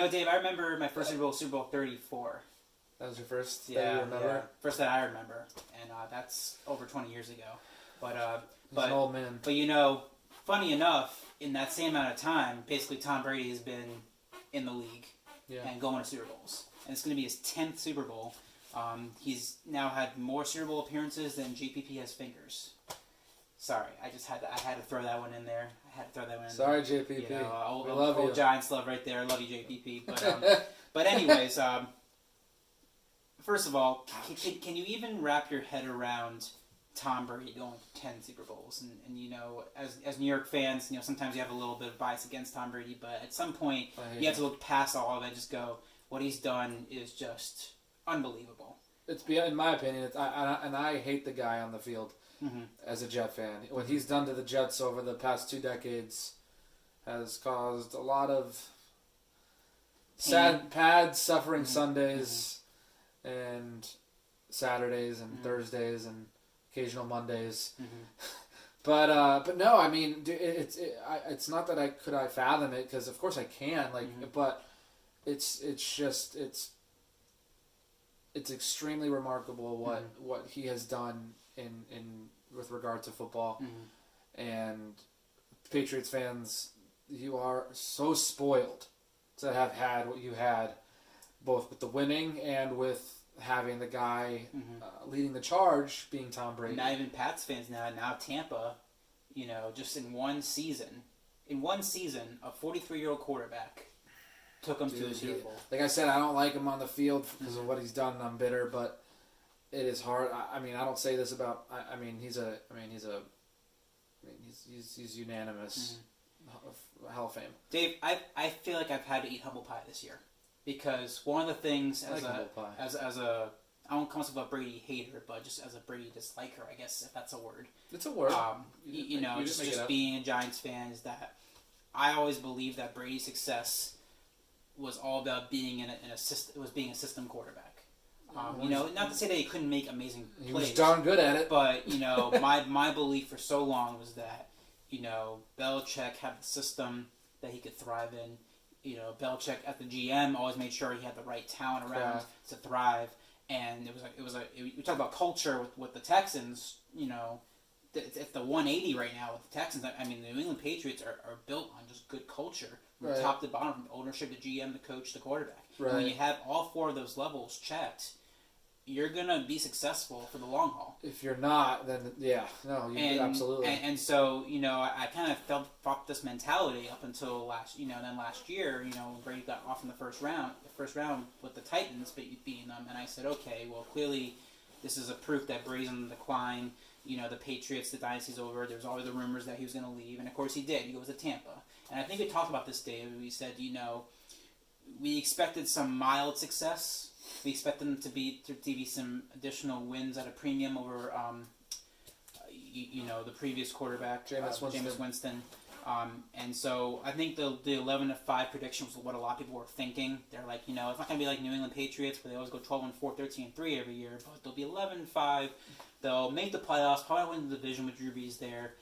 Dave, I remember my first Super Bowl 34. That was your first that you remember? Yeah. First that I remember. And that's over 20 years ago. But He's an old man. But, funny enough, in that same amount of time, basically Tom Brady has been in the league and going to Super Bowls. And it's going to be his 10th Super Bowl. He's now had more Super Bowl appearances than JPP has fingers. Sorry, I had to throw that one in there. Sorry, JPP. We love you. Old Giants love right there. I love you, JPP. But anyways, first of all, can you even wrap your head around Tom Brady going to 10 Super Bowls? And as New York fans, sometimes you have a little bit of bias against Tom Brady, but at some point you have to look past all of it and just go, what he's done is just unbelievable. It's beyond, in my opinion, I hate the guy on the field. As a Jet fan, what he's done to the Jets over the past 2 decades has caused a lot of sad, suffering Sundays and Saturdays and Thursdays and occasional Mondays. But no, I mean, it's not that I fathom it, because of course I can, but it's extremely remarkable what he has done in with regard to football. And Patriots fans, you are so spoiled to have had what you had, both with the winning and with having the guy leading the charge being Tom Brady. Not even Pats fans now Tampa, just in one season, a 43-year-old quarterback took him to the Super Bowl. Like I said, I don't like him on the field because of what he's done, and I'm bitter, but it is hard. I mean, I don't say this about. He's unanimous Hall of Fame. Dave, I feel like I've had to eat humble pie this year, because one of the things as a I won't call myself a Brady hater, but just as a Brady disliker, I guess, if that's a word. It's a word. Just being a Giants fan is that I always believed that Brady's success was all about being being a system quarterback. Not to say that he couldn't make amazing plays. He was darn good at it. But, my belief for so long was that, Belichick had the system that he could thrive in. Belichick at the GM always made sure he had the right talent around to thrive. And we talk about culture with the Texans, it's the 180 right now with the Texans. I mean, the New England Patriots are built on just good culture. From top to bottom, from ownership to GM to coach to quarterback. Right. And when you have all 4 of those levels checked, you're going to be successful for the long haul. If you're not, then absolutely. And so, I kind of felt this mentality up until last year, when Brady got off in the first round with the Titans beating them, and I said, okay, well, clearly this is a proof that Brady's on the decline. The Patriots, the dynasty's over. There's always the rumors that he was going to leave, and of course he did. He goes to Tampa. And I think we talked about this, Dave. We said, we expected some mild success. We expected them to be some additional wins at a premium over, the previous quarterback, Jameis Winston. And so I think the 11-5 prediction was what a lot of people were thinking. They're like, it's not going to be like New England Patriots where they always go 12-4, 13-3 every year, but they'll be 11-5. They'll make the playoffs, probably win the division with Drew Brees there,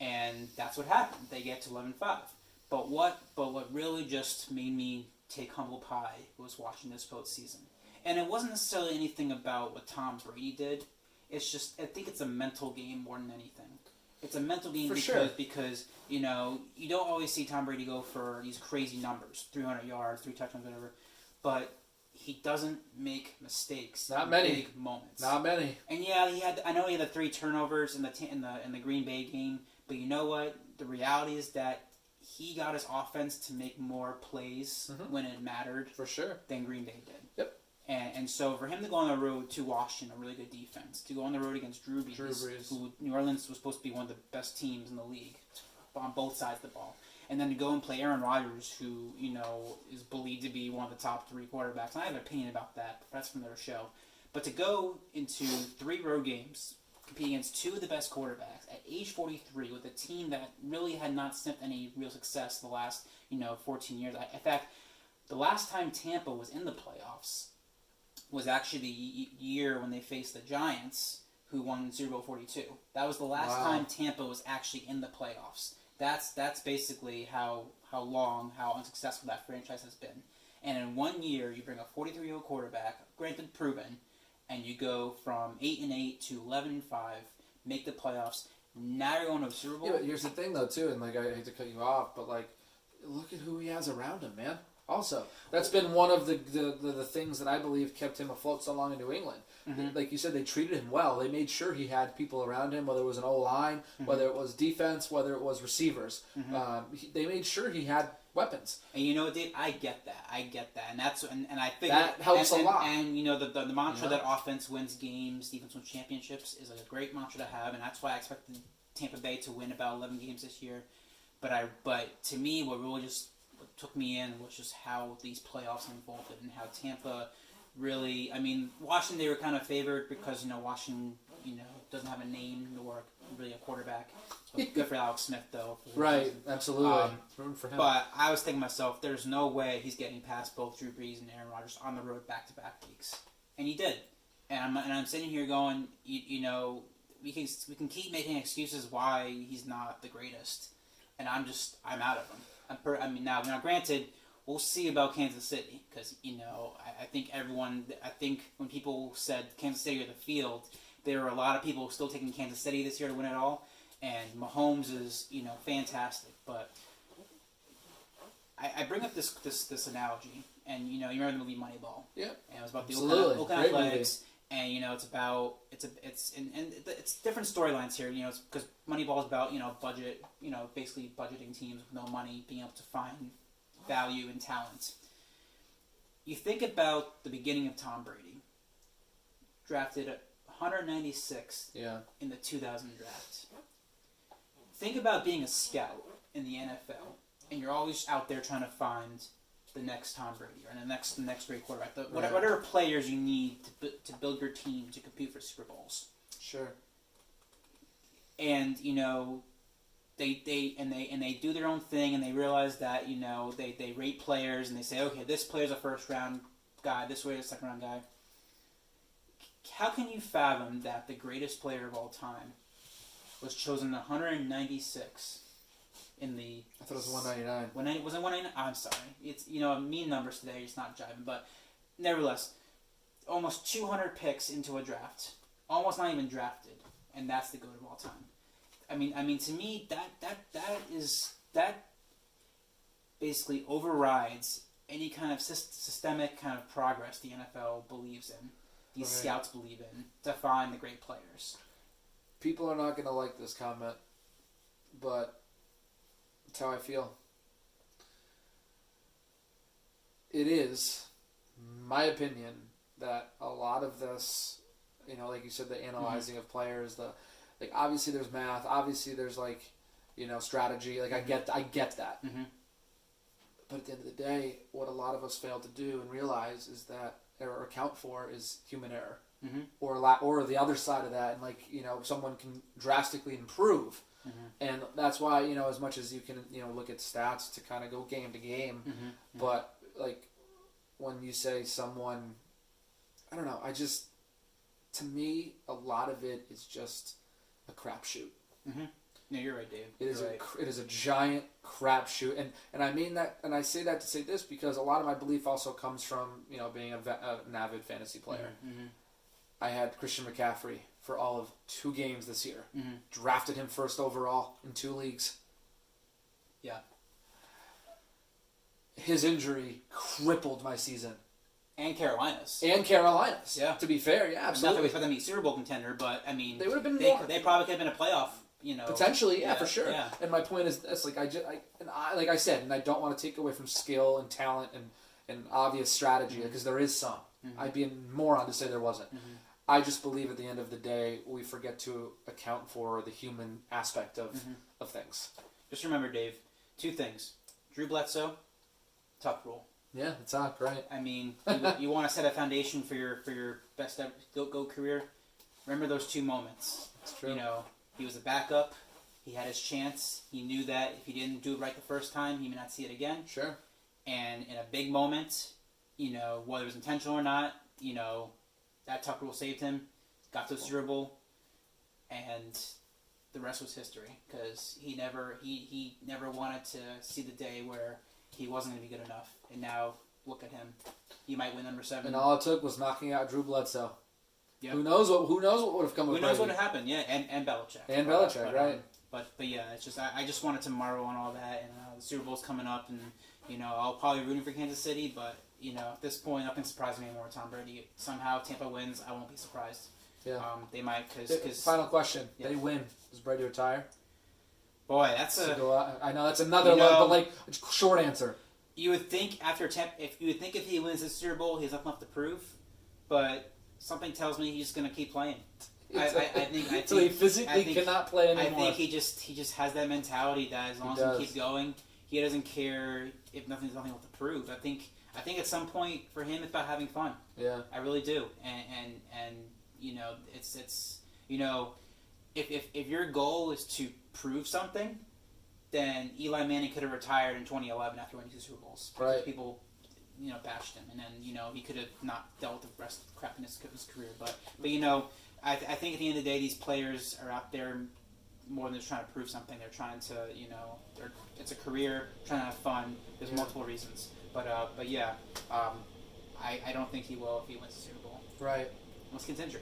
and that's what happened. They get to 11-5. But what really just made me take humble pie was watching this postseason. And it wasn't necessarily anything about what Tom Brady did. It's just, I think it's a mental game more than anything. It's a mental game because you don't always see Tom Brady go for these crazy numbers, 300 yards, 3 touchdowns, whatever. But he doesn't make mistakes. Not many big moments. Not many. And I know he had the 3 turnovers in the Green Bay game. But you know what? The reality is that he got his offense to make more plays when it mattered. For sure. Than Green Bay did. Yep. And so for him to go on the road to Washington, a really good defense, to go on the road against Drew Brees, who New Orleans was supposed to be one of the best teams in the league on both sides of the ball, and then to go and play Aaron Rodgers, who is believed to be one of the top 3 quarterbacks. And I have an opinion about that, but that's from their show. But to go into 3 road games, compete against 2 of the best quarterbacks at age 43 with a team that really had not sniffed any real success the last 14 years. In fact, the last time Tampa was in the playoffs was actually the year when they faced the Giants, who won Super Bowl 42. That was the last time Tampa was actually in the playoffs. That's basically how unsuccessful that franchise has been. And in 1 year, you bring a 43-year-old quarterback, granted proven, and you go from 8-8 to 11-5, make the playoffs. Now you're going to a Super Bowl. Yeah, but here's the thing, though, too, and like I hate to cut you off, but like, look at who he has around him, man. Also, that's been one of the things that I believe kept him afloat so long in New England. Mm-hmm. Like you said, they treated him well. They made sure he had people around him, whether it was an O-line, mm-hmm. whether it was defense, whether it was receivers. Mm-hmm. They made sure he had weapons. And you know what, Dave? I get that, and that's and I think that helps a lot. And you know the mantra that offense wins games, defense wins championships is a great mantra to have, and that's why I expected Tampa Bay to win about 11 games this year. But to me, what took me in was just how these playoffs unfolded and how Tampa really. I mean, Washington, they were kind of favored because Washington doesn't have a name nor really a quarterback. So good for Alex Smith though. Right, absolutely. For him. But I was thinking to myself, there's no way he's getting past both Drew Brees and Aaron Rodgers on the road back-to-back weeks, and he did. And I'm sitting here going, we can keep making excuses why he's not the greatest, and I'm out of him. Now granted, we'll see about Kansas City because I think when people said Kansas City or the field, there were a lot of people still taking Kansas City this year to win it all, and Mahomes is fantastic. But I bring up this analogy, and you remember the movie Moneyball? Yeah, and it was about the Oakland Athletics. And it's different storylines here, because Moneyball is about budget, basically budgeting teams with no money being able to find value and talent. You think about the beginning of Tom Brady, drafted at 196 in the 2000 draft. Think about being a scout in the NFL, and you're always out there trying to find the next Tom Brady or the next great quarterback. Whatever players you need to build your team to compete for Super Bowls. Sure. And they do their own thing, and they realize that they rate players, and they say, okay, this player's a first round guy, this player's a second round guy. How can you fathom that the greatest player of all time was chosen 196? I thought it was 199. Was it 199? I'm sorry. It's mean numbers today. It's not jiving, but nevertheless, almost 200 picks into a draft, almost not even drafted, and that's the GOAT of all time. I mean, to me, that basically overrides any kind of systemic kind of progress the NFL believes in. These scouts believe in to find the great players. People are not going to like this comment, but it's how I feel. It is my opinion that a lot of this, like you said, the analyzing of players, obviously there's math, obviously there's strategy. I get that. Mm-hmm. But at the end of the day, what a lot of us fail to do and realize is that or account for is human error, mm-hmm. or the other side of that, and someone can drastically improve. Mm-hmm. And that's why, as much as you can, look at stats to kind of go game to game, mm-hmm. but, when you say someone, I don't know, to me, a lot of it is just a crapshoot. Mm-hmm. No, you're right, Dave. It is a giant crapshoot, and I mean that, and I say that to say this because a lot of my belief also comes from, being an avid fantasy player. Mm-hmm. I had Christian McCaffrey for all of 2 games this year. Mm-hmm. Drafted him first overall in 2 leagues. Yeah. His injury crippled my season. And Carolina's. Yeah. To be fair, yeah, absolutely. Not that we expect them to be Super Bowl contender, but I mean, they would have been. They probably could have been a playoff. Potentially, yeah, for sure. Yeah. And my point is, it's like I said, and I don't want to take away from skill and talent and obvious strategy because there is some. Mm-hmm. I'd be a moron to say there wasn't. Mm-hmm. I just believe at the end of the day, we forget to account for the human aspect of things. Just remember, Dave, 2 things: Drew Bledsoe, Tuck rule. Yeah, the Tuck, right? I mean, you want to set a foundation for your best go career. Remember those 2 moments. It's true. He was a backup. He had his chance. He knew that if he didn't do it right the first time, he may not see it again. Sure. And in a big moment, whether it was intentional or not, that Tuck rule saved him. Got to the Super Bowl, and the rest was history. Because he never wanted to see the day where he wasn't going to be good enough. And now look at him. He might win number 7. And all it took was knocking out Drew Bledsoe. Yep. Who knows what would have come of Who knows Brady. what would happen? Yeah, and Belichick. And Belichick, right? But yeah, it's just I just wanted to marvel on all that, and the Super Bowl's coming up, and I'll probably be rooting for Kansas City, but at this point, nothing surprises me anymore. Tom Brady somehow Tampa wins, I won't be surprised. Yeah, they might because. Final question: yeah. They win. Does Brady retire? Boy, that's I know that's another but like short answer. You would think if he wins the Super Bowl, he has nothing left to prove, but something tells me he's going to keep playing. I think so he physically cannot play anymore. I think he just has that mentality that as long as he keeps going, he doesn't care if nothing left to prove. I think at some point for him it's about having fun. Yeah, I really do, and it's if your goal is to prove something, then Eli Manning could have retired in 2011 after winning 2 Super Bowls. Right. People, bashed him, and then he could have not dealt with the rest of the crap in his career. But I think at the end of the day, these players are out there more than just trying to prove something. They're trying to, it's a career, trying to have fun. There's multiple reasons, but yeah, I don't think he will if he wins the Super Bowl. Right. Let's get Intrinsic.